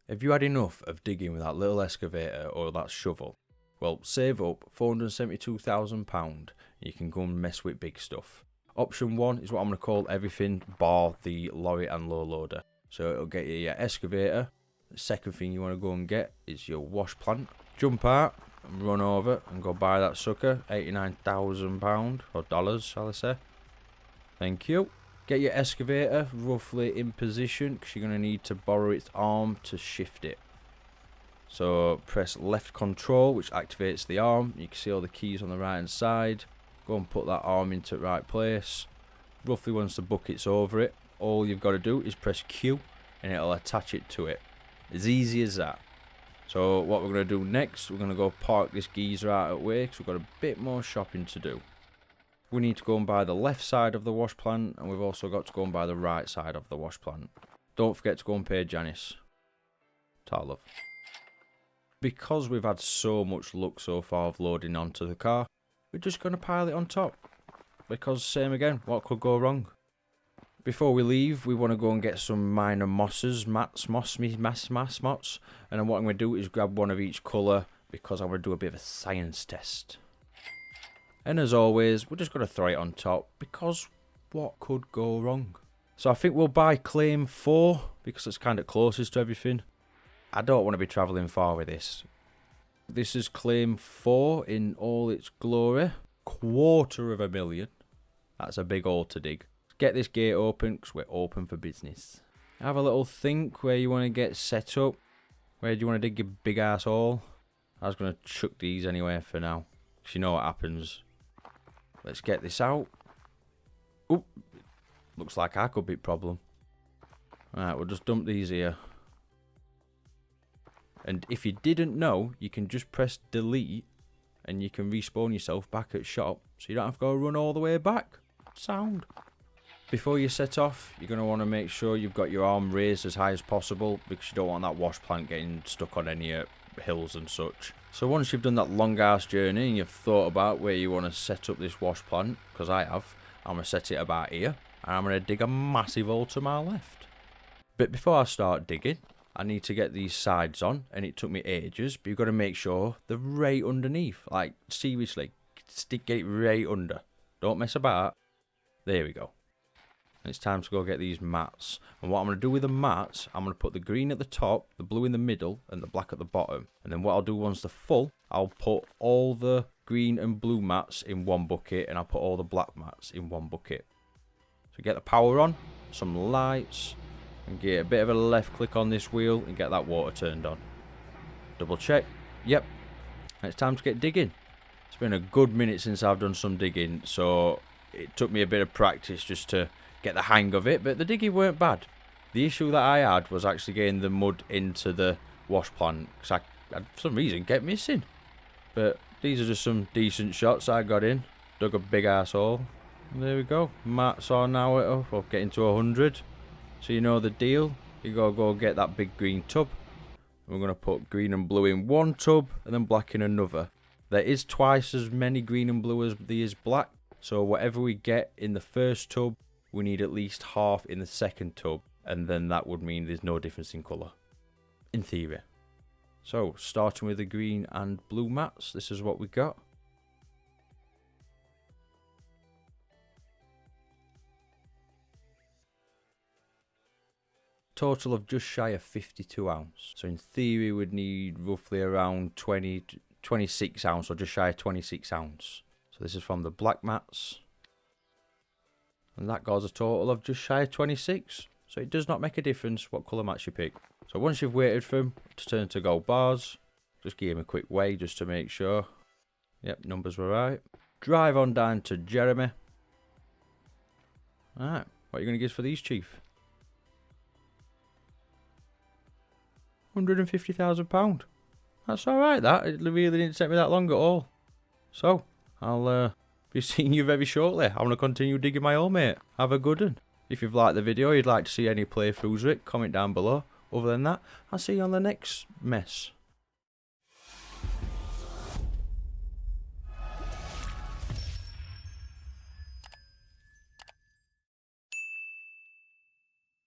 Have you had enough of digging with that little excavator or that shovel? Well, save up £472,000. You can go and mess with big stuff. Option 1 is what I'm going to call everything bar the lorry and low loader. So it'll get you your excavator. The second thing you want to go and get is your wash plant. Jump out and run over and go buy that sucker. £89,000 or dollars, shall I say. Thank you. Get your excavator roughly in position because you're going to need to borrow its arm to shift it. So press left control, which activates the arm. You can see all the keys on the right hand side. Go and put that arm into the right place. Roughly once the bucket's over it, all you've got to do is press Q and it'll attach it to it. As easy as that. So what we're going to do next, we're going to go park this geezer out of the way because we've got a bit more shopping to do. We need to go and buy the left side of the wash plant, and we've also got to go and buy the right side of the wash plant. Don't forget to go and pay Janice. Ta love. Because we've had so much luck so far of loading onto the car, we're just going to pile it on top. Because same again, what could go wrong? Before we leave, we want to go and get some minor mosses, moss, and then what I'm going to do is grab one of each colour because I'm going to do a bit of a science test. And as always, we're just going to throw it on top because what could go wrong? So I think we'll buy claim 4 because it's kind of closest to everything. I don't want to be travelling far with this. This is claim 4 in all its glory. $250,000. That's a big hole to dig. Get this gate open because we're open for business. Have a little think where you want to get set up. Where do you want to dig your big ass hole? I was going to chuck these anyway for now. Because you know what happens. Let's get this out. Oop. Looks like I could be a problem. Alright, we'll just dump these here. And if you didn't know, you can just press delete and you can respawn yourself back at shop. So you don't have to go run all the way back. Sound. Before you set off, you're going to want to make sure you've got your arm raised as high as possible because you don't want that wash plant getting stuck on any hills and such. So once you've done that long ass journey and you've thought about where you want to set up this wash plant, because I have, I'm going to set it about here and I'm going to dig a massive hole to my left. But before I start digging, I need to get these sides on and it took me ages, but you've got to make sure they're right underneath. Like seriously, get it right under. Don't mess about. There we go. It's time to go get these mats. And what I'm going to do with the mats, I'm going to put the green at the top, the blue in the middle, and the black at the bottom. And then what I'll do once they're full, I'll put all the green and blue mats in one bucket, and I'll put all the black mats in one bucket. So get the power on, some lights, and get a bit of a left click on this wheel and get that water turned on. Double check. Yep. And it's time to get digging. It's been a good minute since I've done some digging, so it took me a bit of practice just to get the hang of it, but the digging weren't bad. The issue that I had was actually getting the mud into the wash plant because I for some reason kept missing. But these are just some decent shots I got in. Dug a big ass hole. And there we go. Mats are now at getting to 100. So you know the deal. You gotta go get that big green tub. We're gonna put green and blue in one tub and then black in another. There is twice as many green and blue as there is black. So whatever we get in the first tub, we need at least half in the second tub, and then that would mean there's no difference in colour, in theory. So, starting with the green and blue mats, this is what we got. Total of just shy of 52 ounce. So in theory we'd need roughly around 26 ounce, or just shy of 26 ounce. So this is from the black mats. And that got a total of just shy of 26. So it does not make a difference what colour mats you pick. So once you've waited for them to turn to gold bars, just give them a quick weigh just to make sure. Yep, numbers were right. Drive on down to Jeremy. Alright, what are you going to give for these, Chief? £150,000. That's alright, that. It really didn't take me that long at all. So, I'll be seeing you very shortly. I'm going to continue digging my hole, mate. Have a good one. If you've liked the video, you'd like to see any playthroughs of it, comment down below. Other than that, I'll see you on the next mess.